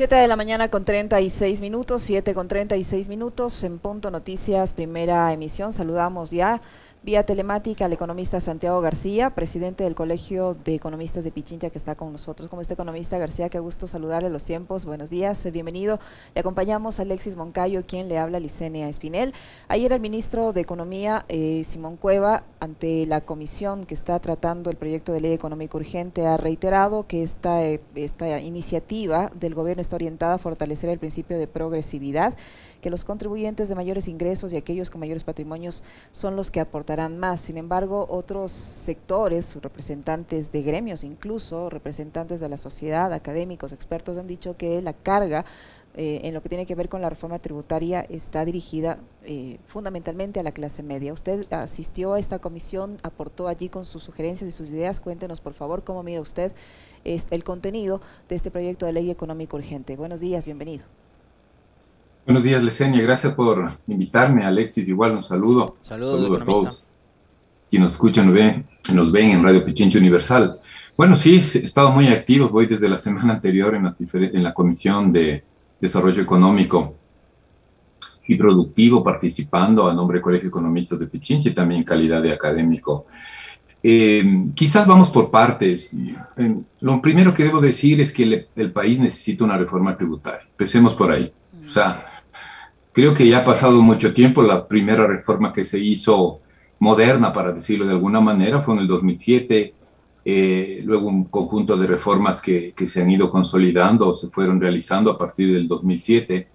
7 de la mañana con 36 minutos, 7 con 36 minutos, en Punto Noticias, primera emisión. Saludamos ya vía telemática al economista Santiago García, presidente del Colegio de Economistas de Pichincha, que está con nosotros. ¿Cómo está, economista García? Qué gusto saludarle a los tiempos. Buenos días, bienvenido. Le acompañamos a Alexis Moncayo, quien le habla, Licenia Espinel. Ayer el ministro de Economía, Simón Cueva, ante la comisión que está tratando el proyecto de ley económico urgente, ha reiterado que esta iniciativa del gobierno está orientada a fortalecer el principio de progresividad, que los contribuyentes de mayores ingresos y aquellos con mayores patrimonios son los que aportarán más. Sin embargo, otros sectores, representantes de gremios, incluso representantes de la sociedad, académicos, expertos, han dicho que la carga en lo que tiene que ver con la reforma tributaria está dirigida fundamentalmente a la clase media. Usted asistió a esta comisión, aportó allí con sus sugerencias y sus ideas. Cuéntenos, por favor, cómo mira usted el contenido de este proyecto de ley económico urgente. Buenos días, bienvenido. Buenos días, Licenia. Gracias por invitarme. Alexis, igual un saludo. Saludo A todos quienes nos escuchan nos ven en Radio Pichincha Universal. Bueno, sí, he estado muy activo. Voy desde la semana anterior en la Comisión de Desarrollo Económico y Productivo, participando a nombre del Colegio de Economistas de Pichincha y también en calidad de académico. Quizás vamos por partes. Lo primero que debo decir es que el país necesita una reforma tributaria. Empecemos por ahí. O sea, creo que ya ha pasado mucho tiempo. La primera reforma que se hizo moderna, para decirlo de alguna manera, fue en el 2007. Luego un conjunto de reformas que se han ido consolidando o se fueron realizando a partir del 2007.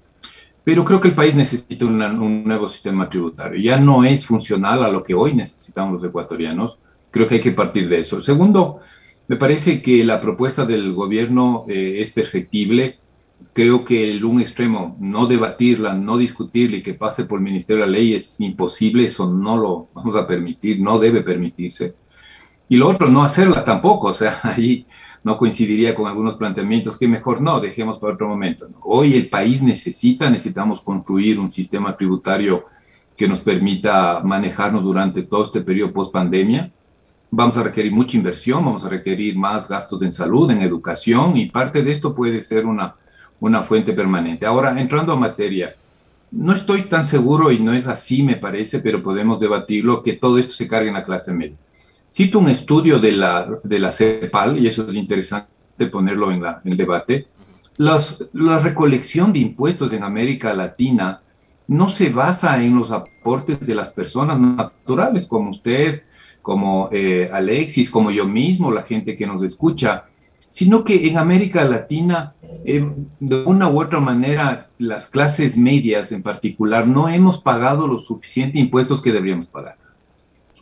Pero creo que el país necesita un nuevo sistema tributario. Ya no es funcional a lo que hoy necesitamos los ecuatorianos. Creo que hay que partir de eso. Segundo, me parece que la propuesta del gobierno es perfectible. Creo que un extremo, no debatirla, no discutirla y que pase por el Ministerio de la Ley es imposible. Eso no lo vamos a permitir, no debe permitirse. Y lo otro, no hacerla tampoco. O sea, ahí no coincidiría con algunos planteamientos que mejor no, dejemos para otro momento, ¿no? Hoy el país necesitamos construir un sistema tributario que nos permita manejarnos durante todo este periodo post-pandemia. Vamos a requerir mucha inversión, vamos a requerir más gastos en salud, en educación, y parte de esto puede ser una fuente permanente. Ahora, entrando a materia, no estoy tan seguro, y no es así, me parece, pero podemos debatirlo, que todo esto se cargue en la clase media. Cito un estudio de la CEPAL, y eso es interesante ponerlo en el debate. La recolección de impuestos en América Latina no se basa en los aportes de las personas naturales, como usted, como Alexis, como yo mismo, la gente que nos escucha, sino que en América Latina, de una u otra manera, las clases medias en particular, no hemos pagado los suficientes impuestos que deberíamos pagar,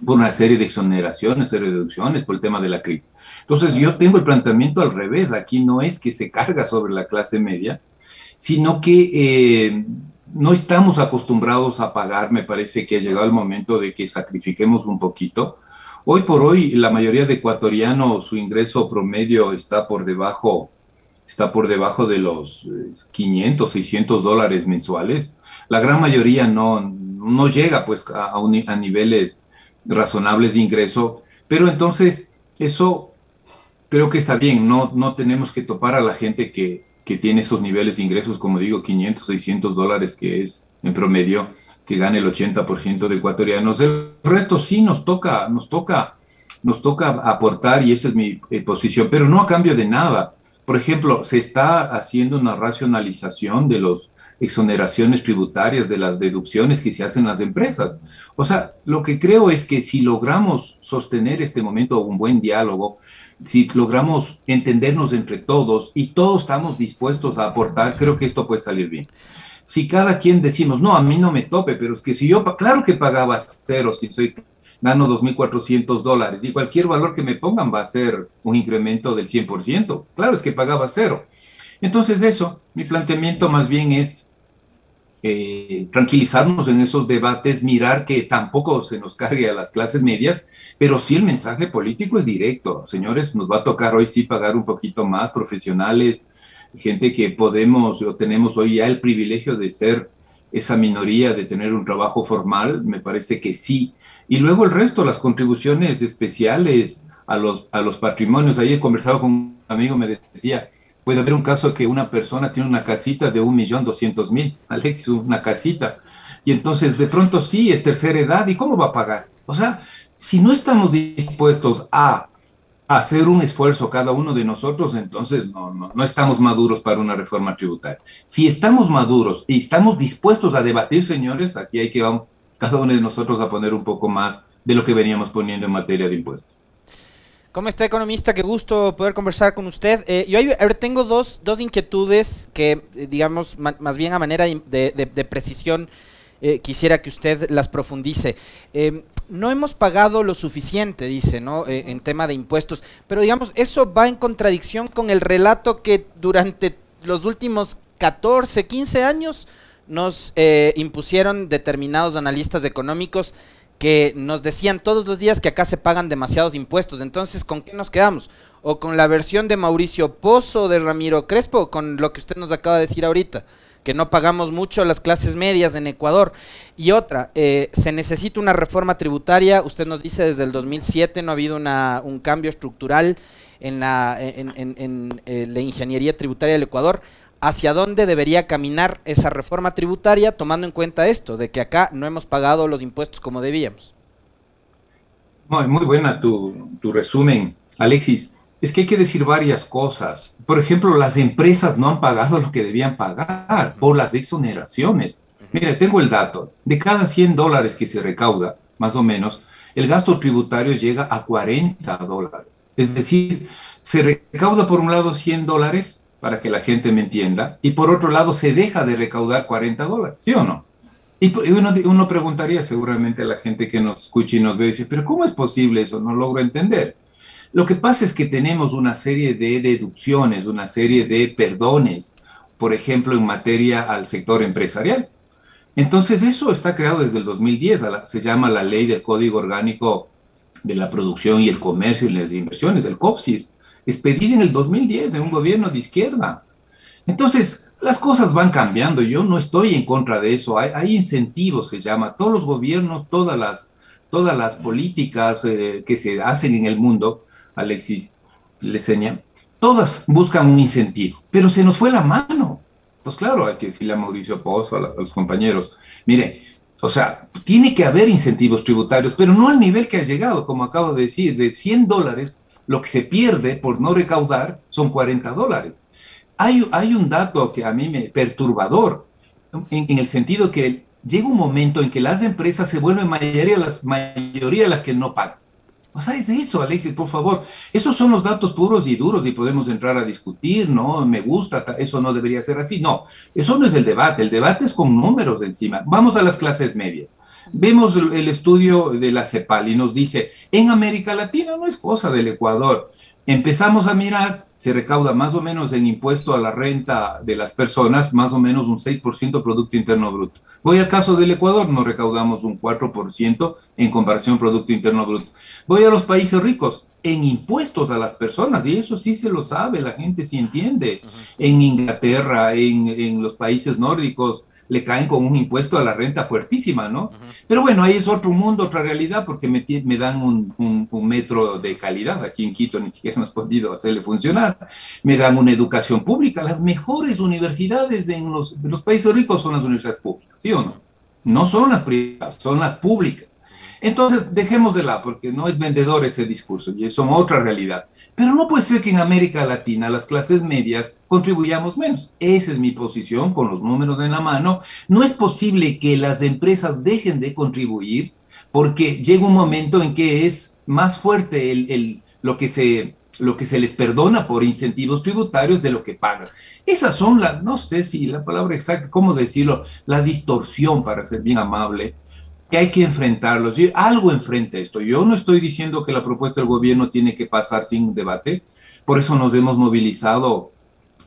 por una serie de exoneraciones, serie de deducciones, por el tema de la crisis. Entonces, yo tengo el planteamiento al revés. Aquí no es que se carga sobre la clase media, sino que no estamos acostumbrados a pagar. Me parece que ha llegado el momento de que sacrifiquemos un poquito. Hoy por hoy, la mayoría de ecuatorianos, su ingreso promedio está por debajo de los 500, 600 dólares mensuales. La gran mayoría no llega pues a niveles razonables de ingreso, pero entonces eso creo que está bien. No tenemos que topar a la gente que tiene esos niveles de ingresos, como digo, 500, 600 dólares, que es en promedio, que gane el 80% de ecuatorianos. El resto sí nos toca aportar, y esa es mi posición, pero no a cambio de nada. Por ejemplo, se está haciendo una racionalización de las exoneraciones tributarias, de las deducciones que se hacen en las empresas. O sea, lo que creo es que si logramos sostener este momento, un buen diálogo, si logramos entendernos entre todos y todos estamos dispuestos a aportar, creo que esto puede salir bien. Si cada quien decimos, no, a mí no me tope, pero es que si yo, claro que pagaba cero, gano 2.400 dólares, y cualquier valor que me pongan va a ser un incremento del 100%. Claro, es que pagaba cero. Entonces eso, mi planteamiento más bien es tranquilizarnos en esos debates, mirar que tampoco se nos cargue a las clases medias, pero sí el mensaje político es directo. Señores, nos va a tocar hoy sí pagar un poquito más, profesionales, gente que podemos o tenemos hoy ya el privilegio de ser esa minoría, de tener un trabajo formal, me parece que sí. Y luego el resto, las contribuciones especiales a los patrimonios. Ayer conversaba con un amigo, me decía, Puede haber un caso que una persona tiene una casita de 1.200.000, Alexis, una casita, y entonces de pronto sí, es tercera edad, ¿y cómo va a pagar? O sea, si no estamos dispuestos a hacer un esfuerzo cada uno de nosotros, entonces no estamos maduros para una reforma tributaria. Si estamos maduros y estamos dispuestos a debatir, señores, aquí hay que vamos, cada uno de nosotros a poner un poco más de lo que veníamos poniendo en materia de impuestos. ¿Cómo está, economista? Qué gusto poder conversar con usted. Yo ahora tengo dos inquietudes que, digamos, más bien a manera de precisión, quisiera que usted las profundice. No hemos pagado lo suficiente, dice, ¿no? En tema de impuestos, pero digamos, eso va en contradicción con el relato que durante los últimos 14, 15 años nos impusieron determinados analistas económicos que nos decían todos los días que acá se pagan demasiados impuestos. Entonces, ¿con qué nos quedamos? ¿O con la versión de Mauricio Pozo o de Ramiro Crespo, o con lo que usted nos acaba de decir ahorita, que no pagamos mucho a las clases medias en Ecuador? Y otra, se necesita una reforma tributaria. Usted nos dice desde el 2007 no ha habido un cambio estructural en la ingeniería tributaria del Ecuador. ¿Hacia dónde debería caminar esa reforma tributaria, tomando en cuenta esto, de que acá no hemos pagado los impuestos como debíamos? Muy buena tu resumen, Alexis. Es que hay que decir varias cosas. Por ejemplo, las empresas no han pagado lo que debían pagar por las exoneraciones. Mire, tengo el dato. De cada $100 que se recauda, más o menos, el gasto tributario llega a $40. Es decir, se recauda por un lado $100, para que la gente me entienda, y por otro lado se deja de recaudar $40, ¿sí o no? Y uno preguntaría seguramente a la gente que nos escucha y nos ve, dice, pero ¿cómo es posible eso? No logro entender. Lo que pasa es que tenemos una serie de deducciones, una serie de perdones, por ejemplo, en materia al sector empresarial. Entonces, eso está creado desde el 2010, se llama la Ley del Código Orgánico de la Producción y el Comercio y las Inversiones, el COPSIS, expedida en el 2010 en un gobierno de izquierda. Entonces, las cosas van cambiando. Yo no estoy en contra de eso. Hay incentivos, se llama. Todos los gobiernos, todas las políticas que se hacen en el mundo, Alexis Leseña, todas buscan un incentivo, pero se nos fue la mano. Pues claro, hay que decirle a Mauricio Pozo, a los compañeros, mire, o sea, tiene que haber incentivos tributarios, pero no al nivel que ha llegado, como acabo de decir, de $100, lo que se pierde por no recaudar son $40. Hay un dato que a mí me perturbador, en el sentido que llega un momento en que las empresas se vuelven mayoría las que no pagan. O sea, es eso, Alexis, por favor. Esos son los datos puros y duros y podemos entrar a discutir, ¿no? Me gusta, eso no debería ser así. No, eso no es el debate es con números encima. Vamos a las clases medias. Vemos el estudio de la CEPAL y nos dice, en América Latina no es cosa del Ecuador. Empezamos a mirar, se recauda más o menos en impuesto a la renta de las personas, más o menos un 6% Producto Interno Bruto. Voy al caso del Ecuador, no recaudamos un 4% en comparación Producto Interno Bruto. Voy a los países ricos, en impuestos a las personas, y eso sí se lo sabe, la gente sí entiende. En Inglaterra, en los países nórdicos, le caen con un impuesto a la renta fuertísima, ¿no? Pero bueno, ahí es otro mundo, otra realidad, porque me dan un metro de calidad. Aquí en Quito ni siquiera hemos podido hacerle funcionar. Me dan una educación pública. Las mejores universidades en los países ricos son las universidades públicas, ¿sí o no? No son las privadas, son las públicas. Entonces, dejemos de lado, porque no es vendedor ese discurso, y son otra realidad. Pero no puede ser que en América Latina las clases medias contribuyamos menos. Esa es mi posición, con los números en la mano. No es posible que las empresas dejen de contribuir, porque llega un momento en que es más fuerte lo que se les perdona por incentivos tributarios de lo que pagan. Esas son no sé si la palabra exacta, cómo decirlo, la distorsión, para ser bien amable, que hay que enfrentarlos. Algo enfrenta esto. Yo no estoy diciendo que la propuesta del gobierno tiene que pasar sin debate, por eso nos hemos movilizado.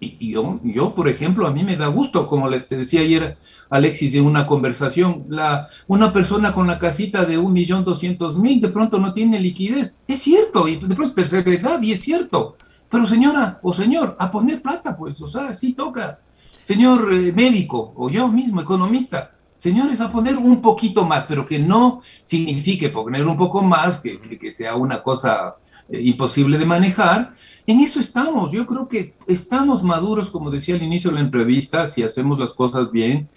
Y yo, por ejemplo, a mí me da gusto, como te decía ayer, Alexis, en una conversación, una persona con la casita de 1.200.000 de pronto no tiene liquidez. Es cierto, y de pronto es tercera edad, y es cierto. Pero señora o señor, a poner plata, pues, o sea, sí toca. Señor médico, o yo mismo, economista, señores, a poner un poquito más, pero que no signifique poner un poco más, que sea una cosa imposible de manejar. En eso estamos, yo creo que estamos maduros, como decía al inicio de la entrevista, si hacemos las cosas bien,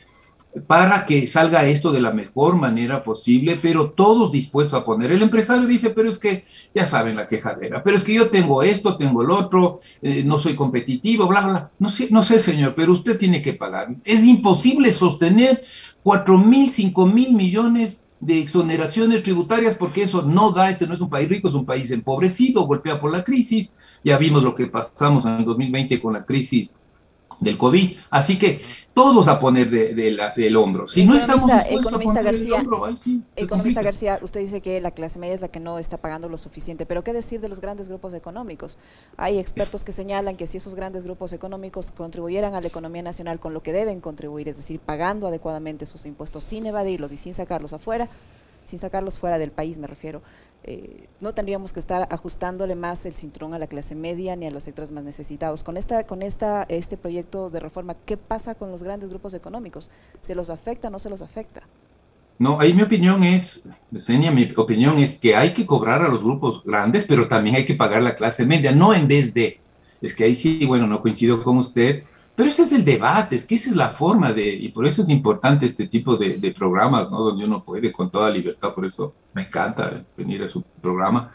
para que salga esto de la mejor manera posible, pero todos dispuestos a poner. El empresario dice, pero es que, ya saben la quejadera, pero es que yo tengo esto, tengo el otro, no soy competitivo, bla, bla. No sé, señor, pero usted tiene que pagar. Es imposible sostener 4.000, 5.000 millones de exoneraciones tributarias porque eso no da, este no es un país rico, es un país empobrecido, golpeado por la crisis. Ya vimos lo que pasamos en el 2020 con la crisis del COVID. Así que todos a poner del hombro. Si no estamos dispuestos a poner García, el hombro, ahí sí. Economista García, usted dice que la clase media es la que no está pagando lo suficiente, pero ¿qué decir de los grandes grupos económicos? Hay expertos que señalan que si esos grandes grupos económicos contribuyeran a la economía nacional con lo que deben contribuir, es decir, pagando adecuadamente sus impuestos sin evadirlos y sin sacarlos afuera, sin sacarlos fuera del país me refiero, no tendríamos que estar ajustándole más el cinturón a la clase media ni a los sectores más necesitados. Con este proyecto de reforma, ¿qué pasa con los grandes grupos económicos? ¿Se los afecta o no se los afecta? No, ahí mi opinión es, Senia, mi opinión es que hay que cobrar a los grupos grandes, pero también hay que pagar la clase media, no en vez de, es que ahí sí, bueno, no coincido con usted, pero ese es el debate, es que esa es la forma y por eso es importante este tipo de programas, ¿no? Donde uno puede con toda libertad, por eso me encanta venir a su programa.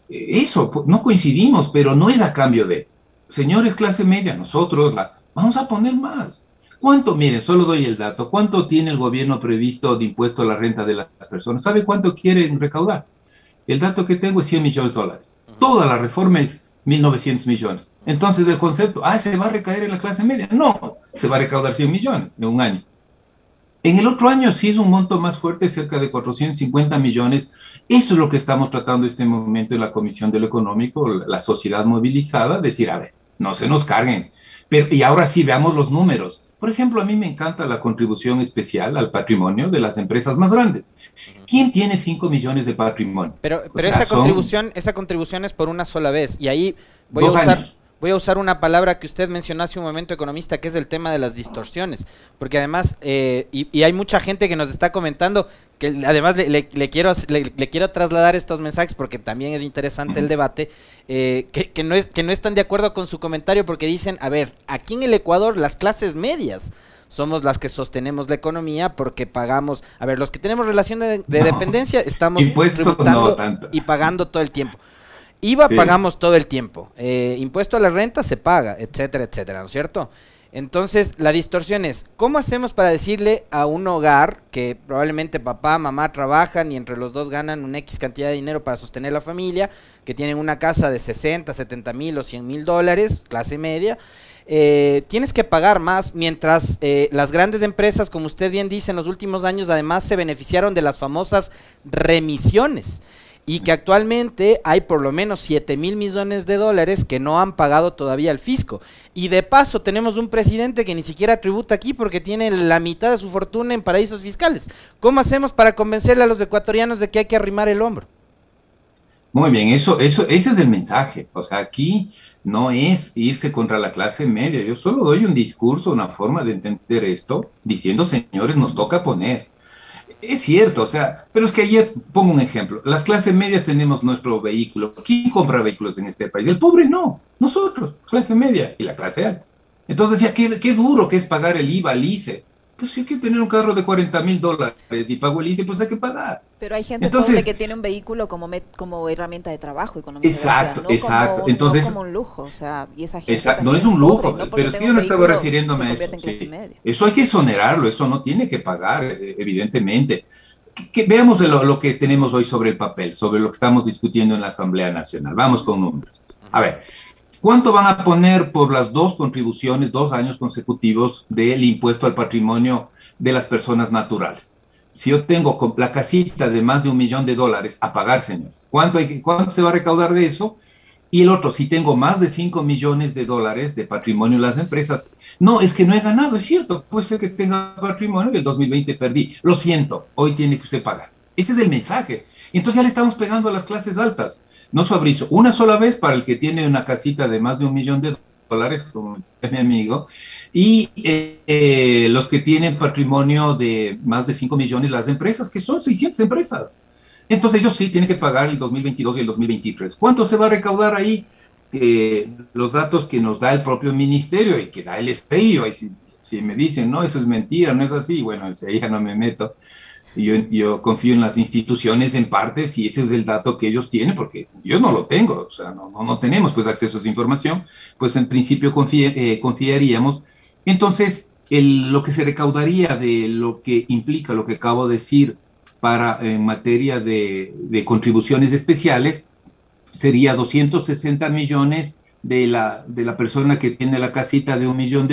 Eso, no coincidimos, pero no es a cambio de, señores clase media, nosotros vamos a poner más. ¿Cuánto? Miren, solo doy el dato. ¿Cuánto tiene el gobierno previsto de impuesto a la renta de las personas? ¿Sabe cuánto quieren recaudar? El dato que tengo es 100 millones de dólares. Toda la reforma es 1.900 millones. Entonces el concepto, ¿se va a recaer en la clase media? No, se va a recaudar 100 millones en un año. En el otro año sí es un monto más fuerte, cerca de 450 millones. Eso es lo que estamos tratando en este momento en la Comisión de lo Económico, la sociedad movilizada, decir, a ver, no se nos carguen. Y ahora sí, veamos los números. Por ejemplo, a mí me encanta la contribución especial al patrimonio de las empresas más grandes. ¿Quién tiene 5 millones de patrimonio? Pero esa contribución es por una sola vez. Y ahí voy a usar una palabra que usted mencionó hace un momento, economista, que es el tema de las distorsiones. Porque además, y hay mucha gente que nos está comentando, que además le quiero trasladar estos mensajes porque también es interesante el debate, que no están de acuerdo con su comentario porque dicen, a ver, aquí en el Ecuador las clases medias somos las que sostenemos la economía porque pagamos, a ver, los que tenemos relación de dependencia estamos tributando y pagando todo el tiempo. IVA pagamos todo el tiempo, impuesto a la renta se paga, etcétera, etcétera, ¿no es cierto? Entonces, la distorsión es, ¿cómo hacemos para decirle a un hogar que probablemente papá, mamá trabajan y entre los dos ganan una X cantidad de dinero para sostener la familia, que tienen una casa de 60, 70 mil o 100 mil dólares, clase media, tienes que pagar más, mientras las grandes empresas, como usted bien dice, en los últimos años además se beneficiaron de las famosas remisiones? Y que actualmente hay por lo menos 7.000 millones de dólares que no han pagado todavía al fisco. Y de paso tenemos un presidente que ni siquiera tributa aquí porque tiene la mitad de su fortuna en paraísos fiscales. ¿Cómo hacemos para convencerle a los ecuatorianos de que hay que arrimar el hombro? Muy bien, ese es el mensaje. O sea, aquí no es irse contra la clase media. Yo solo doy un discurso, una forma de entender esto, diciendo, señores, nos toca poner. Es cierto, o sea, pero es que ayer, pongo un ejemplo, las clases medias tenemos nuestro vehículo. ¿Quién compra vehículos en este país? El pobre no, nosotros, clase media y la clase alta. Entonces decía, qué duro que es pagar el IVA, el ICE. Pues si hay que tener un carro de 40.000 dólares y pago el ICE, pues hay que pagar. Pero hay gente pobre que tiene un vehículo como herramienta de trabajo. Exacto, no exacto. Como, entonces, no como un lujo, o sea, y esa gente no es un lujo, pobre, pero es que yo no estaba refiriéndome a eso. Sí. Eso hay que exonerarlo, eso no tiene que pagar, evidentemente. Veamos lo que tenemos hoy sobre el papel, sobre lo que estamos discutiendo en la Asamblea Nacional. Vamos con números. A ver, ¿cuánto van a poner por las dos contribuciones, 2 años consecutivos del impuesto al patrimonio de las personas naturales? Si yo tengo la casita de más de $1 millón a pagar, señores, ¿cuánto se va a recaudar de eso? Y el otro, si tengo más de 5 millones de dólares de patrimonio en las empresas, no, es que no he ganado, es cierto, puede ser que tenga patrimonio y el 2020 perdí, lo siento, hoy tiene que usted pagar. Ese es el mensaje. Entonces ya le estamos pegando a las clases altas. No, Fabricio, una sola vez para el que tiene una casita de más de $1 millón, como dice mi amigo, y los que tienen patrimonio de más de 5 millones, las empresas, que son 600 empresas. Entonces ellos sí tienen que pagar el 2022 y el 2023. ¿Cuánto se va a recaudar ahí? Los datos que nos da el propio ministerio y que da el SPI, y si me dicen, no, eso es mentira, no es así, bueno, ahí ya no me meto. Yo confío en las instituciones en parte, si ese es el dato que ellos tienen, porque yo no lo tengo, o sea, no tenemos pues acceso a esa información, pues en principio confiaríamos. Entonces, lo que se recaudaría de lo que implica lo que acabo de decir para en materia de contribuciones especiales sería 260 millones de la persona que tiene la casita de $1 millón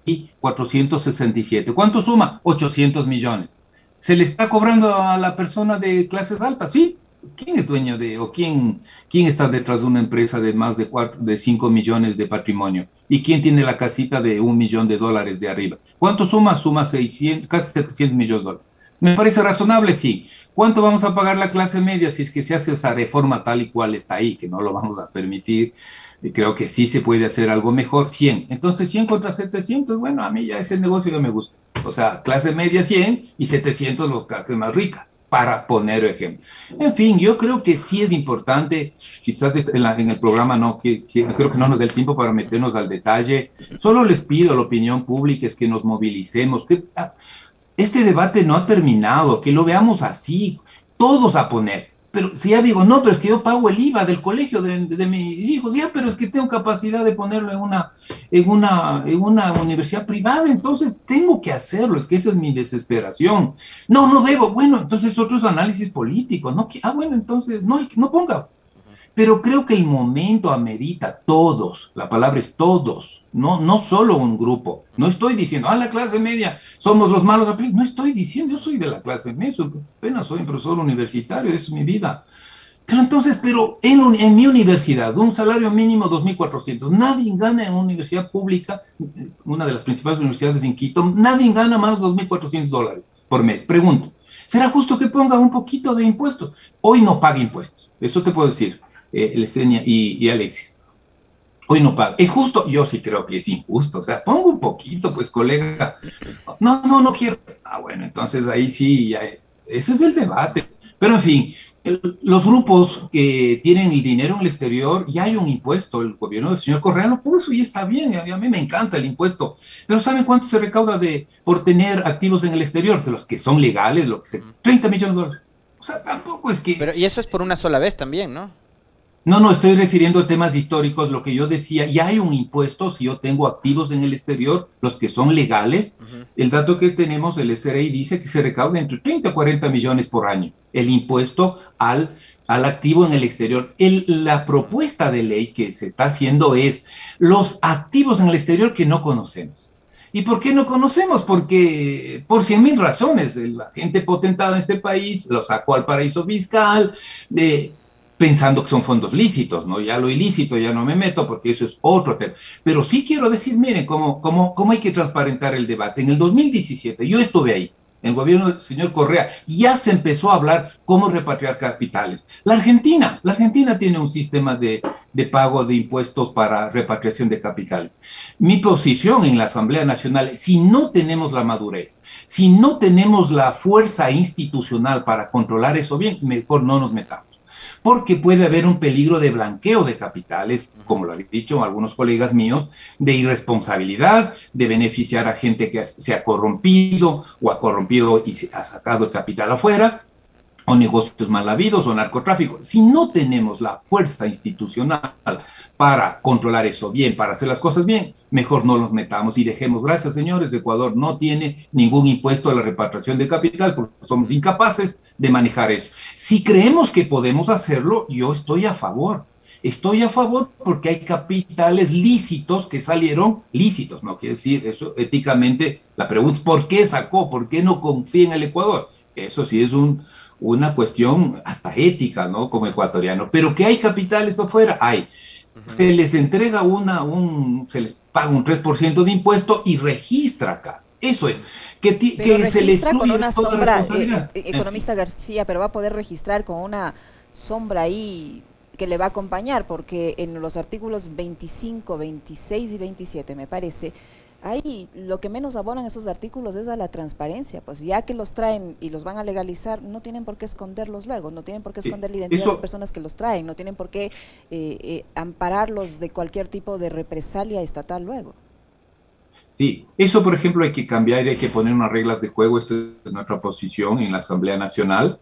y 467. ¿Cuánto suma? 800 millones. ¿Se le está cobrando a la persona de clases altas? Sí. ¿Quién es dueño o quién está detrás de una empresa de más de 5 millones de patrimonio? ¿Y quién tiene la casita de $1 millón de arriba? ¿Cuánto suma? Suma 600, casi 700 millones de dólares. ¿Me parece razonable? Sí. ¿Cuánto vamos a pagar la clase media si es que se hace esa reforma tal y cual está ahí, que no lo vamos a permitir? Y creo que sí se puede hacer algo mejor. 100. Entonces 100 contra 700, bueno, a mí ya ese negocio no me gusta. O sea, clase media 100 y 700 los clases más ricas, para poner ejemplo. En fin, yo creo que sí es importante, quizás en el programa no, creo que no nos dé el tiempo para meternos al detalle. Solo les pido a la opinión pública es que nos movilicemos, que este debate no ha terminado, que lo veamos así, todos a poner. Pero si ya digo, no, pero es que yo pago el IVA del colegio de mis hijos, ya, pero es que tengo capacidad de ponerlo en una universidad privada, entonces tengo que hacerlo, es que esa es mi desesperación. No, no debo, bueno, entonces otros análisis políticos, no, bueno, entonces no ponga. Pero creo que el momento amerita todos, la palabra es todos, no solo un grupo. No estoy diciendo, la clase media, somos los malos, no estoy diciendo, yo soy de la clase media, apenas soy un profesor universitario, es mi vida. Pero entonces, en mi universidad, un salario mínimo 2.400, nadie gana en una universidad pública, una de las principales universidades en Quito, nadie gana más de $2.400 por mes. Pregunto, ¿será justo que ponga un poquito de impuestos? Hoy no paga impuestos, eso te puedo decir. Lesenia y Alexis. Hoy no paga. ¿Es justo? Yo sí creo que es injusto. O sea, pongo un poquito, pues, colega. No quiero. Bueno, entonces ahí sí, ya ese es el debate. Pero en fin, los grupos que tienen el dinero en el exterior, ya hay un impuesto. El gobierno del señor Correa lo puso y está bien. A mí me encanta el impuesto. Pero ¿saben cuánto se recauda por tener activos en el exterior? De los que son legales, lo que sea, $30 millones. O sea, tampoco es que... Pero, y eso es por una sola vez también, ¿no? No, estoy refiriendo a temas históricos, lo que yo decía, ya hay un impuesto si yo tengo activos en el exterior, los que son legales. El dato que tenemos, el SRI dice que se recauda entre 30 a 40 millones por año, el impuesto al activo en el exterior. La propuesta de ley que se está haciendo es los activos en el exterior que no conocemos. ¿Y por qué no conocemos? Porque por 100.000 razones, la gente potentada en este país lo sacó al paraíso fiscal, pensando que son fondos lícitos, ¿no? Ya lo ilícito ya no me meto porque eso es otro tema. Pero sí quiero decir, miren, cómo hay que transparentar el debate. En el 2017, yo estuve ahí, en el gobierno del señor Correa, ya se empezó a hablar cómo repatriar capitales. La Argentina tiene un sistema de pago de impuestos para repatriación de capitales. Mi posición en la Asamblea Nacional, si no tenemos la madurez, si no tenemos la fuerza institucional para controlar eso bien, mejor no nos metamos. Porque puede haber un peligro de blanqueo de capitales, como lo han dicho algunos colegas míos, de irresponsabilidad, de beneficiar a gente que se ha corrompido o ha corrompido y se ha sacado el capital afuera, o negocios mal habidos o narcotráfico. Si no tenemos la fuerza institucional para controlar eso bien, para hacer las cosas bien, mejor no los metamos y dejemos. Gracias, señores, Ecuador no tiene ningún impuesto a la repatriación de capital porque somos incapaces de manejar eso. Si creemos que podemos hacerlo, yo estoy a favor. Estoy a favor porque hay capitales lícitos que salieron lícitos, no quiere decir eso éticamente. La pregunta es ¿por qué sacó? ¿Por qué no confía en el Ecuador? Eso sí es una cuestión hasta ética, ¿no? Como ecuatoriano. Pero que hay capitales afuera, hay. Se les entrega se les paga un 3% de impuesto y registra acá. Eso es. Que se les registra con una sombra, economista García, pero va a poder registrar con una sombra ahí que le va a acompañar, porque en los artículos 25, 26 y 27, me parece, Ahí lo que menos abonan esos artículos es a la transparencia, pues ya que los traen y los van a legalizar, no tienen por qué esconderlos luego, no tienen por qué esconder la identidad de las personas que los traen, no tienen por qué ampararlos de cualquier tipo de represalia estatal luego. Sí, eso por ejemplo hay que cambiar y hay que poner unas reglas de juego, esa es nuestra posición en la Asamblea Nacional.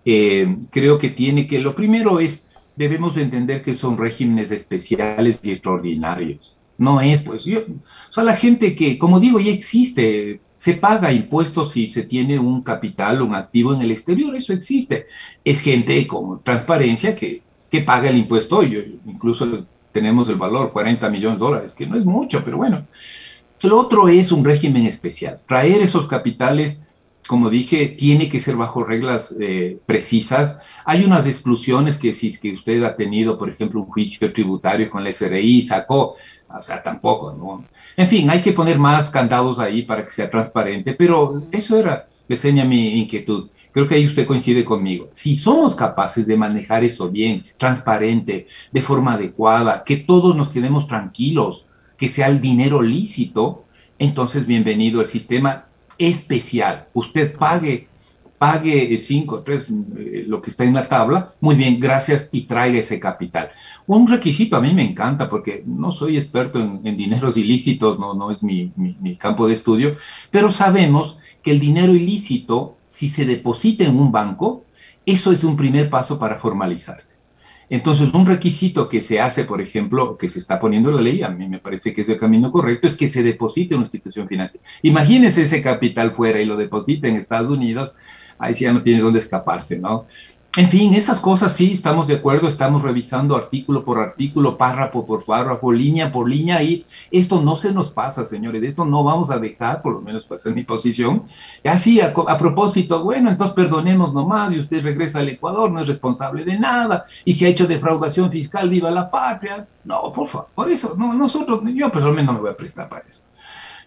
Creo que lo primero es, debemos de entender que son regímenes especiales y extraordinarios. No es, pues, o sea, la gente que, como digo, ya existe, se paga impuestos si se tiene un capital, un activo en el exterior, eso existe. Es gente con transparencia que paga el impuesto, incluso tenemos el valor, 40 millones de dólares, que no es mucho, pero bueno. Lo otro es un régimen especial. Traer esos capitales, como dije, tiene que ser bajo reglas precisas. Hay unas exclusiones que si es que usted ha tenido, por ejemplo, un juicio tributario con la SRI, sacó, o sea, tampoco, ¿no? En fin, hay que poner más candados ahí para que sea transparente, pero eso era, Yesenia, mi inquietud. Creo que ahí usted coincide conmigo. Si somos capaces de manejar eso bien, transparente, de forma adecuada, que todos nos quedemos tranquilos, que sea el dinero lícito, entonces bienvenido al sistema especial. Usted pague 5, 3, lo que está en la tabla, muy bien, gracias, y traiga ese capital. Un requisito a mí me encanta, porque no soy experto en dineros ilícitos, no es mi campo de estudio, pero sabemos que el dinero ilícito, si se deposita en un banco, eso es un primer paso para formalizarse. Entonces, un requisito que se hace, por ejemplo, que se está poniendo en la ley, a mí me parece que es el camino correcto, es que se deposite en una institución financiera. Imagínese ese capital fuera y lo deposite en Estados Unidos, ahí sí ya no tiene dónde escaparse, ¿no? En fin, esas cosas sí, estamos de acuerdo, estamos revisando artículo por artículo, párrafo por párrafo, línea por línea, y esto no se nos pasa, señores, esto no vamos a dejar, por lo menos para ser mi posición. Así, a propósito, bueno, entonces perdonemos nomás y usted regresa al Ecuador, no es responsable de nada, y si ha hecho defraudación fiscal, viva la patria. No, por favor, por eso, no, yo personalmente no me voy a prestar para eso.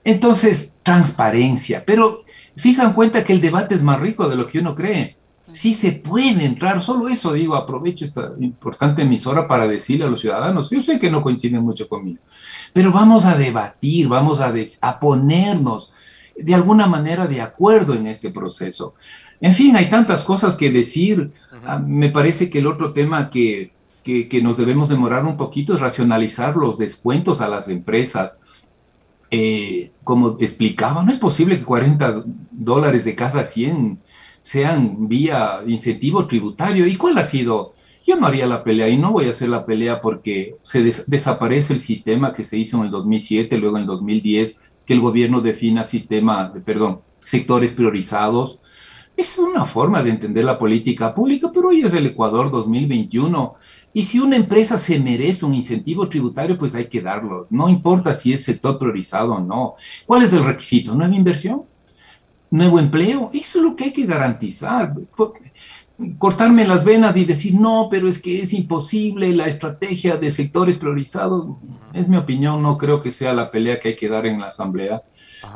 Entonces, transparencia, pero sí se dan cuenta que el debate es más rico de lo que uno cree. Sí se puede entrar, solo eso digo, aprovecho esta importante emisora para decirle a los ciudadanos, yo sé que no coinciden mucho conmigo, pero vamos a debatir, vamos a ponernos de alguna manera de acuerdo en este proceso. En fin, hay tantas cosas que decir. Me parece que el otro tema que nos debemos demorar un poquito es racionalizar los descuentos a las empresas. Como te explicaba, no es posible que $40 de cada 100 sean vía incentivo tributario. ¿Y cuál ha sido? Yo no haría la pelea y no voy a hacer la pelea porque se desaparece el sistema que se hizo en el 2007, luego en el 2010, que el gobierno defina sectores priorizados. Es una forma de entender la política pública, pero hoy es el Ecuador 2021. Y si una empresa se merece un incentivo tributario, pues hay que darlo. No importa si es sector priorizado o no. ¿Cuál es el requisito? ¿Nueva inversión? ¿Nuevo empleo? Eso es lo que hay que garantizar. Cortarme las venas y decir, no, pero es que es imposible la estrategia de sectores priorizados, es mi opinión, no creo que sea la pelea que hay que dar en la Asamblea.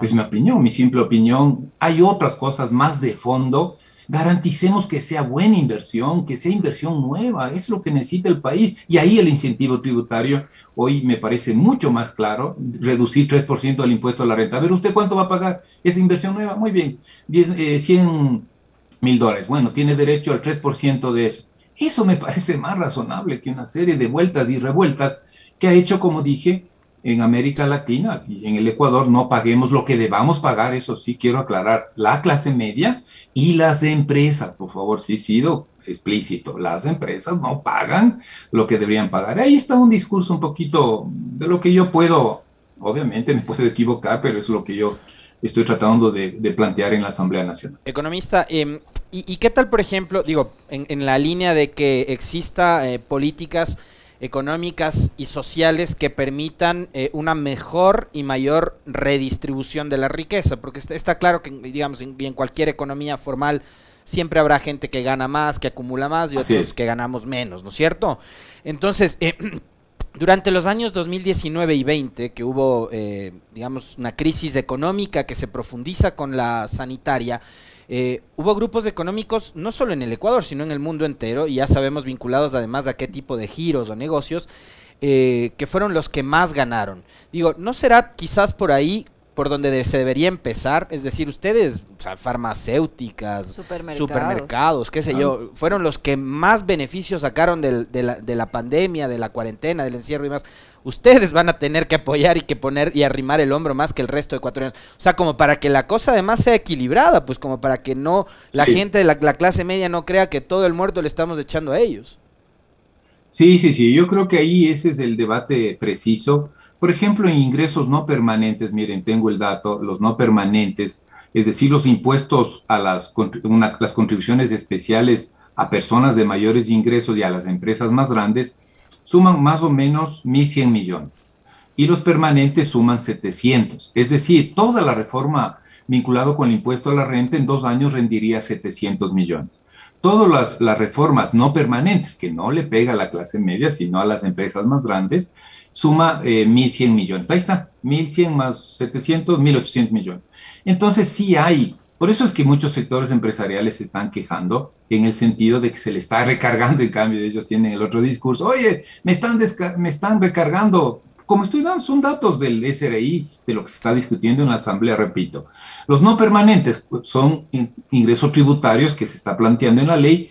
Es mi opinión, mi simple opinión. Hay otras cosas más de fondo. Garanticemos que sea buena inversión, que sea inversión nueva, es lo que necesita el país. Y ahí el incentivo tributario hoy me parece mucho más claro, reducir 3% del impuesto a la renta. A ver, ¿usted cuánto va a pagar esa inversión nueva? Muy bien, $100,000. Bueno, tiene derecho al 3% de eso. Eso me parece más razonable que una serie de vueltas y revueltas que ha hecho, como dije, en América Latina y en el Ecuador no paguemos lo que debamos pagar, eso sí quiero aclarar, la clase media y las empresas, por favor, sí he sido explícito, las empresas no pagan lo que deberían pagar. Ahí está un discurso un poquito de lo que yo puedo, obviamente me puedo equivocar, pero es lo que yo estoy tratando de plantear en la Asamblea Nacional. Economista, ¿y qué tal, por ejemplo, digo, en la línea de que exista políticas económicas y sociales que permitan una mejor y mayor redistribución de la riqueza? Porque está claro que, digamos, en cualquier economía formal siempre habrá gente que gana más, que acumula más y otros que ganamos menos, ¿no es cierto? Entonces, durante los años 2019 y 20, que hubo, digamos, una crisis económica que se profundiza con la sanitaria, hubo grupos económicos, no solo en el Ecuador, sino en el mundo entero, y ya sabemos vinculados además a qué tipo de giros o negocios, que fueron los que más ganaron. Digo, ¿no será quizás por ahí por donde se debería empezar, es decir, ustedes, o sea, farmacéuticas, supermercados, qué sé yo, fueron los que más beneficios sacaron de la pandemia, de la cuarentena, del encierro y más. Ustedes van a tener que apoyar y que poner y arrimar el hombro más que el resto de ecuatorianos. O sea, como para que la cosa además sea equilibrada, pues como para que no la gente de la clase media no crea que todo el muerto le estamos echando a ellos. Sí, yo creo que ahí ese es el debate preciso. Por ejemplo, en ingresos no permanentes, miren, tengo el dato, los no permanentes, es decir, los impuestos a las contribuciones especiales a personas de mayores ingresos y a las empresas más grandes, suman más o menos 1.100 millones. Y los permanentes suman 700. Es decir, toda la reforma vinculada con el impuesto a la renta en 2 años rendiría 700 millones. Todas las reformas no permanentes, que no le pega a la clase media, sino a las empresas más grandes, suma 1.100 millones. Ahí está, 1.100 más 700, 1.800 millones. Entonces sí hay, por eso es que muchos sectores empresariales se están quejando en el sentido de que se le está recargando, en cambio ellos tienen el otro discurso, oye, me están recargando. Como estoy dando, son datos del SRI, de lo que se está discutiendo en la Asamblea, repito. Los no permanentes son ingresos tributarios que se está planteando en la ley,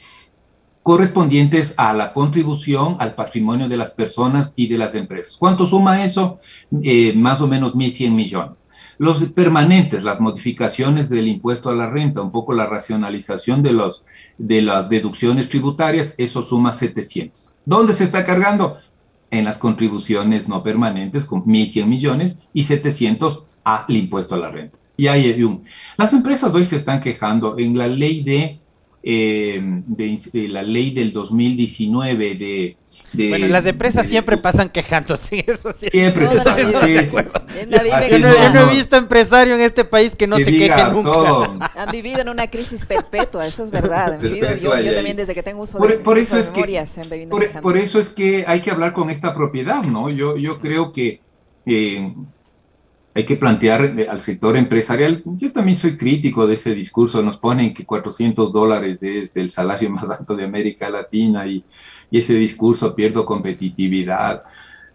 correspondientes a la contribución al patrimonio de las personas y de las empresas. ¿Cuánto suma eso? Más o menos 1.100 millones. Los permanentes, las modificaciones del impuesto a la renta, un poco la racionalización de las deducciones tributarias, eso suma 700. ¿Dónde se está cargando? En las contribuciones no permanentes con 1.100 millones y 700 al impuesto a la renta. Y ahí hay las empresas hoy se están quejando en la ley la ley del 2019 bueno, las empresas siempre pasan quejándose, eso sí. Siempre se están Yo no he visto empresario en este país que no se queje nunca. Todo. Han vivido en una crisis perpetua, eso es verdad. Yo también desde que tengo uso de memorias han vivido quejando. Por eso es que hay que hablar con esta propiedad, ¿no? Yo creo que hay que plantear al sector empresarial. Yo también soy crítico de ese discurso. Nos ponen que $400 es el salario más alto de América Latina y ese discurso pierdo competitividad.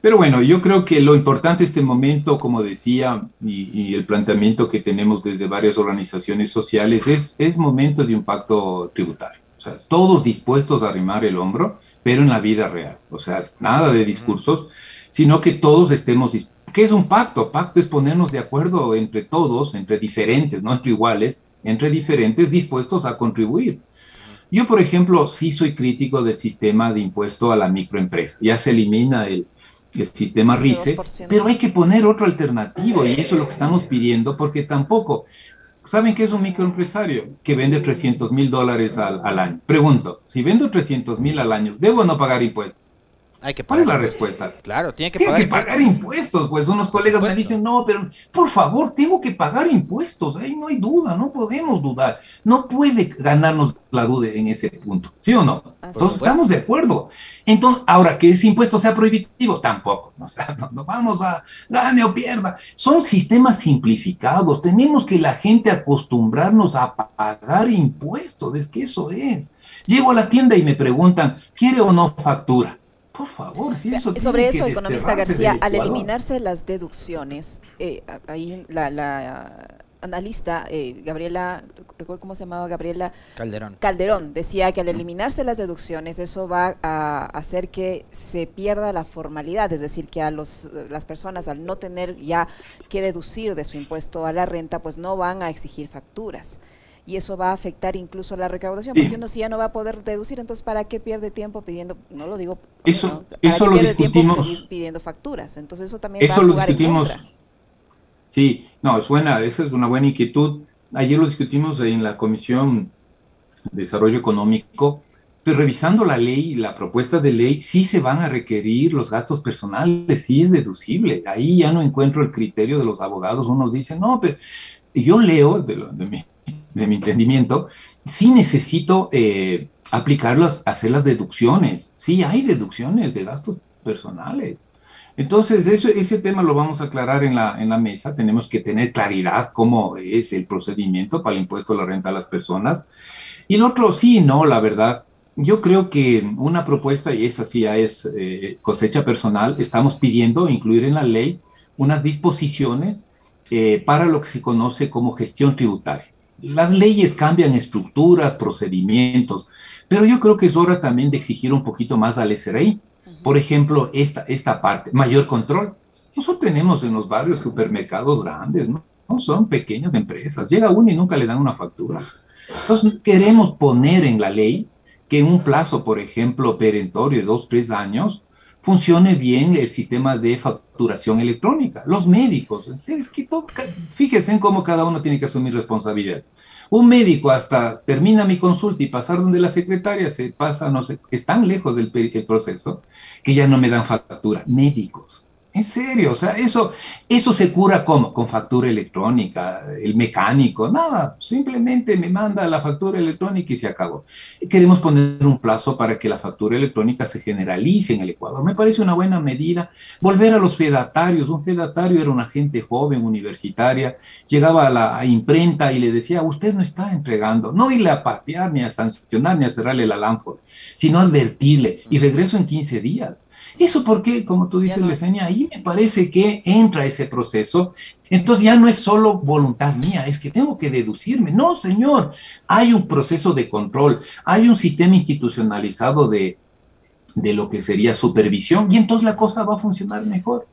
Pero bueno, yo creo que lo importante este momento, como decía, y el planteamiento que tenemos desde varias organizaciones sociales, es momento de un pacto tributario. O sea, todos dispuestos a arrimar el hombro, pero en la vida real. O sea, nada de discursos, sino que todos estemos dispuestos. ¿Qué es un pacto? Pacto es ponernos de acuerdo entre todos, entre diferentes, no entre iguales, entre diferentes dispuestos a contribuir. Yo, por ejemplo, sí soy crítico del sistema de impuesto a la microempresa. Ya se elimina el sistema RICE, pero hay que poner otro alternativo y eso es lo que estamos pidiendo porque tampoco, ¿saben qué es un microempresario? Que vende $300,000 al año. Pregunto, si vendo 300,000 al año, ¿debo o no pagar impuestos? ¿Cuál es la respuesta? Claro, tiene que pagar impuestos. Pues unos colegas me dicen, no, pero por favor, tengo que pagar impuestos. Ahí no hay duda, no podemos dudar. No puede ganarnos la duda en ese punto. ¿Sí o no? Entonces, estamos de acuerdo. Entonces, ahora, que ese impuesto sea prohibitivo, tampoco. No vamos a gane o pierda. Son sistemas simplificados. Tenemos que la gente acostumbrarnos a pagar impuestos. Es que eso es. Llego a la tienda y me preguntan, ¿quiere o no factura? Por favor, si eso sobre eso, economista García, al eliminarse las deducciones, ahí la analista Gabriela, recuerdo cómo se llamaba, Gabriela Calderón, decía que al eliminarse las deducciones eso va a hacer que se pierda la formalidad, es decir, que a las personas al no tener ya que deducir de su impuesto a la renta, pues no van a exigir facturas. Y eso va a afectar incluso la recaudación, porque uno si ya no va a poder deducir, entonces ¿para qué pierde tiempo pidiendo, no lo digo, eso lo discutimos, pidiendo facturas? Entonces eso también va a jugar en contra. Sí, no, esa es una buena inquietud. Ayer lo discutimos en la Comisión de Desarrollo Económico, pero revisando la ley, la propuesta de ley, sí se van a requerir los gastos personales, sí es deducible. Ahí ya no encuentro el criterio de los abogados. Unos dicen, no, pero yo leo de mi entendimiento, sí necesito hacer las deducciones. Sí, hay deducciones de gastos personales. Entonces, ese tema lo vamos a aclarar en la mesa. Tenemos que tener claridad cómo es el procedimiento para el impuesto a la renta a las personas. Y el otro, sí, no, la verdad, yo creo que una propuesta, y esa sí ya es cosecha personal, estamos pidiendo incluir en la ley unas disposiciones para lo que se conoce como gestión tributaria. Las leyes cambian estructuras, procedimientos, pero yo creo que es hora también de exigir un poquito más al SRI. Por ejemplo, esta parte, mayor control. Nosotros tenemos en los barrios supermercados grandes, ¿no? No son pequeñas empresas. Llega uno y nunca le dan una factura. Entonces, queremos poner en la ley que en un plazo, por ejemplo, perentorio de 2, 3 años, funcione bien el sistema de facturación electrónica. Los médicos, es que fíjense en cómo cada uno tiene que asumir responsabilidades. Un médico hasta termina mi consulta y pasar donde la secretaria se pasa, no sé, es tan lejos el proceso que ya no me dan factura. Médicos. En serio, o sea, eso se cura ¿cómo? Con factura electrónica, el mecánico, nada, simplemente me manda la factura electrónica y se acabó. Queremos poner un plazo para que la factura electrónica se generalice en el Ecuador. Me parece una buena medida. Volver a los fedatarios. Un fedatario era una gente joven, universitaria, llegaba a la imprenta y le decía, usted no está entregando, no irle a patear, ni a sancionar, ni a cerrarle la lámpara, sino advertirle, y regreso en 15 días. Eso porque, como tú dices, Lesenia, ahí me parece que entra ese proceso. Entonces ya no es solo voluntad mía, es que tengo que deducirme. No, señor, hay un proceso de control, hay un sistema institucionalizado de lo que sería supervisión, y entonces la cosa va a funcionar mejor.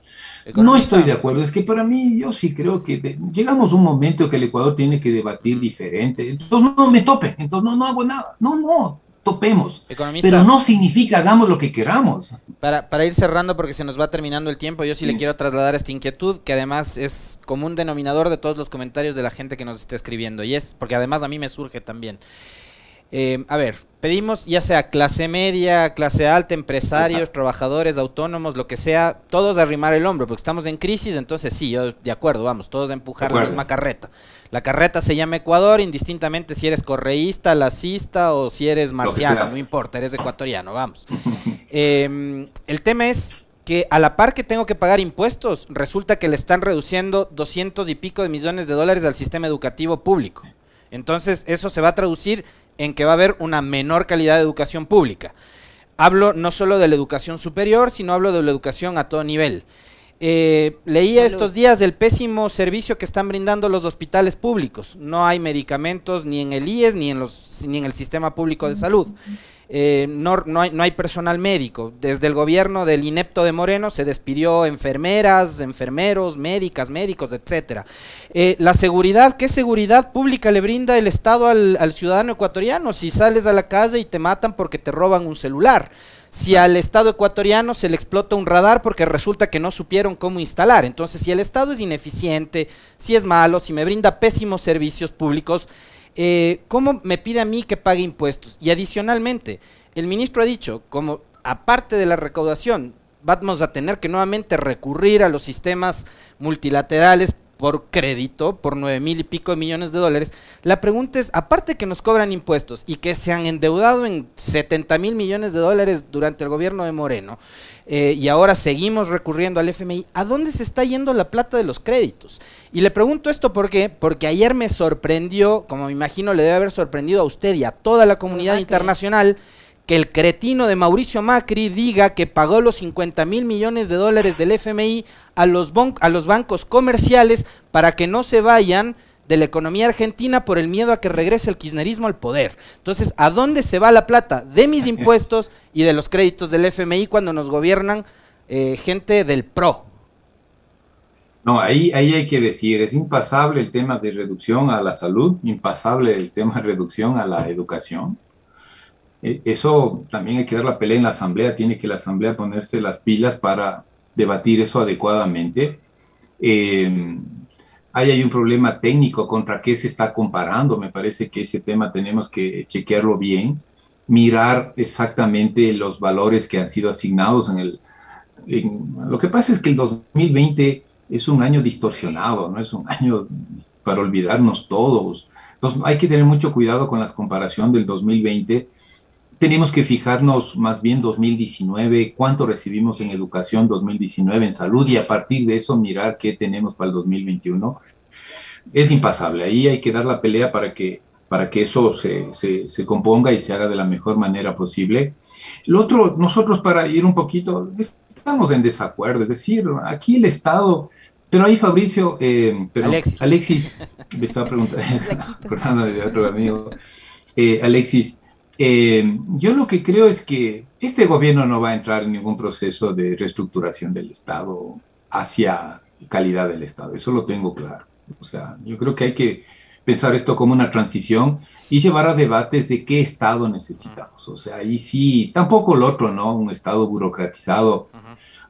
No estoy de acuerdo, es que para mí yo sí creo que llegamos a un momento que el Ecuador tiene que debatir diferente. Entonces no me tope, entonces no hago nada. No, topemos. Economista, pero no significa hagamos lo que queramos. Para ir cerrando, porque se nos va terminando el tiempo, yo sí le quiero trasladar esta inquietud, que además es común denominador de todos los comentarios de la gente que nos está escribiendo, y es porque además a mí me surge también. A ver, pedimos ya sea clase media, clase alta, empresarios, trabajadores, autónomos, lo que sea, todos a arrimar el hombro, porque estamos en crisis, entonces sí, yo de acuerdo, vamos, todos a empujar la misma carreta. La carreta se llama Ecuador, indistintamente si eres correísta, lacista o si eres marciano, no importa, eres ecuatoriano, vamos. El tema es que a la par que tengo que pagar impuestos, resulta que le están reduciendo 200 y pico de millones de dólares al sistema educativo público. Entonces eso se va a traducir en que va a haber una menor calidad de educación pública. Hablo no solo de la educación superior, sino hablo de la educación a todo nivel. Leía estos días del pésimo servicio que están brindando los hospitales públicos. No hay medicamentos ni en el IES ni en el sistema público de salud. No hay personal médico. Desde el gobierno del inepto de Moreno se despidió enfermeras, enfermeros, médicas, médicos, etcétera. La seguridad, ¿qué seguridad pública le brinda el Estado al ciudadano ecuatoriano si sales a la calle y te matan porque te roban un celular? Si al Estado ecuatoriano se le explota un radar porque resulta que no supieron cómo instalar. Entonces, si el Estado es ineficiente, si es malo, si me brinda pésimos servicios públicos, ¿cómo me pide a mí que pague impuestos? Y adicionalmente, el ministro ha dicho, como aparte de la recaudación, vamos a tener que nuevamente recurrir a los sistemas multilaterales por crédito, por 9,000 y pico de millones de dólares. La pregunta es, aparte que nos cobran impuestos y que se han endeudado en 70,000 millones de dólares durante el gobierno de Moreno, y ahora seguimos recurriendo al FMI, ¿a dónde se está yendo la plata de los créditos? Y le pregunto esto ¿por qué? Porque ayer me sorprendió, como me imagino le debe haber sorprendido a usted y a toda la comunidad internacional, que el cretino de Mauricio Macri diga que pagó los 50,000 millones de dólares del FMI a los bancos comerciales para que no se vayan de la economía argentina por el miedo a que regrese el kirchnerismo al poder. Entonces, ¿a dónde se va la plata de mis impuestos y de los créditos del FMI cuando nos gobiernan gente del PRO? No, ahí hay que decir, es impasable el tema de reducción a la salud, impasable el tema de reducción a la educación. Eso también hay que dar la pelea en la Asamblea, tiene que la Asamblea ponerse las pilas para debatir eso adecuadamente. Ahí hay un problema técnico contra qué se está comparando, me parece que ese tema tenemos que chequearlo bien, mirar exactamente los valores que han sido asignados lo que pasa es que el 2020 es un año distorsionado, no es un año para olvidarnos todos. Entonces hay que tener mucho cuidado con la comparación del 2020. Tenemos que fijarnos más bien 2019, cuánto recibimos en educación 2019, en salud, y a partir de eso mirar qué tenemos para el 2021. Es impasable, ahí hay que dar la pelea para que eso se componga y se haga de la mejor manera posible. Lo otro, nosotros para ir un poquito, estamos en desacuerdo, es decir, aquí el Estado Pero ahí Fabricio, pero Alexis me estaba preguntando, acordando de otro amigo, Alexis, yo lo que creo es que este gobierno no va a entrar en ningún proceso de reestructuración del Estado hacia calidad del Estado, eso lo tengo claro. O sea, yo creo que hay que pensar esto como una transición y llevar a debates de qué Estado necesitamos. O sea, y sí, tampoco el otro, ¿no? Un Estado burocratizado.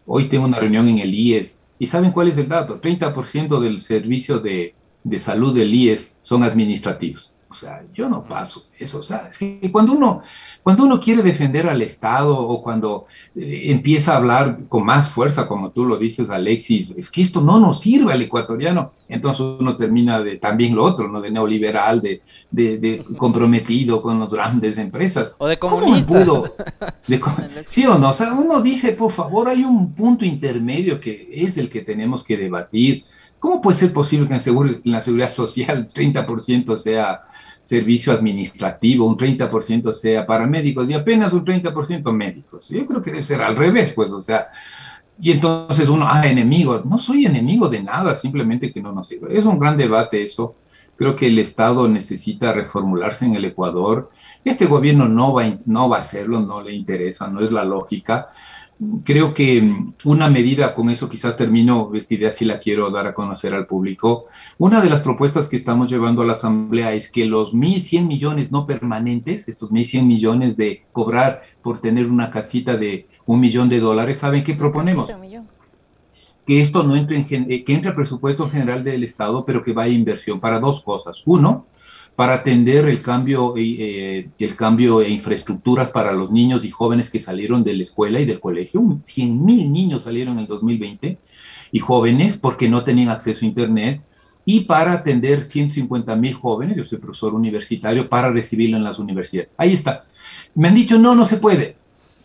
Hoy tengo una reunión en el IES y ¿saben cuál es el dato? 30% del servicio de salud del IES son administrativos. O sea, yo no paso eso. O sea, es que cuando uno quiere defender al Estado o cuando empieza a hablar con más fuerza, como tú lo dices, Alexis, es que esto no nos sirve al ecuatoriano, entonces uno termina de también lo otro, ¿no? De neoliberal, de comprometido con las grandes empresas. O de comunista. ¿Sí o no? O sea, uno dice, por favor, hay un punto intermedio que es el que tenemos que debatir. ¿Cómo puede ser posible que en la seguridad social 30% sea servicio administrativo, un 30% sea paramédicos y apenas un 30% médicos? Yo creo que debe ser al revés, pues, o sea, y entonces uno, enemigo, no soy enemigo de nada, simplemente que no nos sirve. Es un gran debate eso. Creo que el Estado necesita reformularse en el Ecuador. Este gobierno no va a hacerlo, no le interesa, no es la lógica. Creo que una medida, con eso quizás termino, esta idea sí la quiero dar a conocer al público. Una de las propuestas que estamos llevando a la Asamblea es que los 1.100 millones no permanentes, estos 1.100 millones de cobrar por tener una casita de $1 millón, ¿saben qué proponemos? Que esto no entre que entre al presupuesto general del Estado, pero que vaya a inversión para dos cosas. Uno, para atender el cambio de infraestructuras para los niños y jóvenes que salieron de la escuela y del colegio. 100,000 niños salieron en el 2020 y jóvenes porque no tenían acceso a Internet. Y para atender 150,000 jóvenes, yo soy profesor universitario, para recibirlo en las universidades. Ahí está. Me han dicho, no se puede.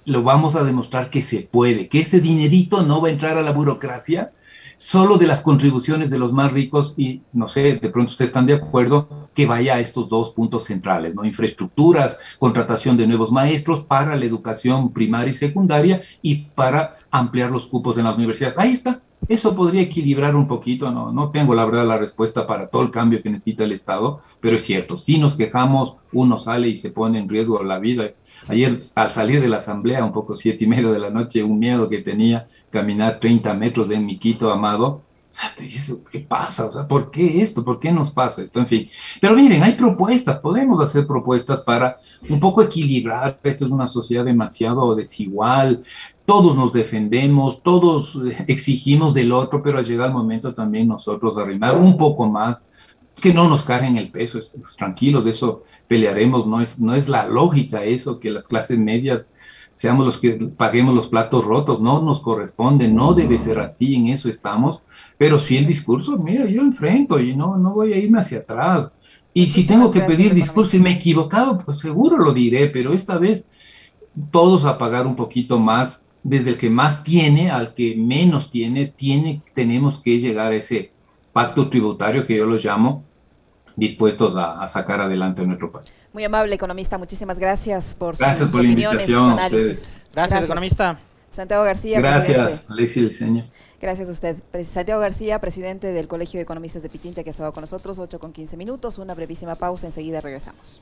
Lo vamos a demostrar que se puede, que ese dinerito no va a entrar a la burocracia, solo de las contribuciones de los más ricos y, no sé, de pronto ustedes están de acuerdo que vaya a estos dos puntos centrales, ¿no? Infraestructuras, contratación de nuevos maestros para la educación primaria y secundaria y para ampliar los cupos en las universidades. Ahí está. Eso podría equilibrar un poquito, no tengo la verdad la respuesta para todo el cambio que necesita el Estado, pero es cierto, si nos quejamos, uno sale y se pone en riesgo la vida. Ayer, al salir de la asamblea, un poco 7:30 de la noche, un miedo que tenía, caminar 30 metros en mi Quito amado, o sea, te dices, ¿qué pasa? O sea, ¿por qué esto? ¿Por qué nos pasa esto? En fin, pero miren, hay propuestas, podemos hacer propuestas para un poco equilibrar. Esto es una sociedad demasiado desigual, todos nos defendemos, todos exigimos del otro, pero ha llegado el momento también nosotros arrimar un poco más, que no nos carguen el peso, tranquilos, de eso pelearemos, no es la lógica eso, que las clases medias seamos los que paguemos los platos rotos, no nos corresponde, no debe ser así, en eso estamos, pero sí el discurso, mira, yo enfrento y no voy a irme hacia atrás. Y si tengo que pedir discurso y me he equivocado, pues seguro lo diré, pero esta vez todos a pagar un poquito más, desde el que más tiene al que menos tiene, tenemos que llegar a ese pacto tributario que yo lo llamo, dispuestos a sacar adelante a nuestro país. Muy amable, economista, muchísimas gracias por sus opiniones, la invitación, sus análisis. Gracias, economista. Santiago García, gracias, presidente. Alexis Liceña. Gracias a usted. Santiago García, presidente del Colegio de Economistas de Pichincha, que ha estado con nosotros, 8:15, una brevísima pausa, enseguida regresamos.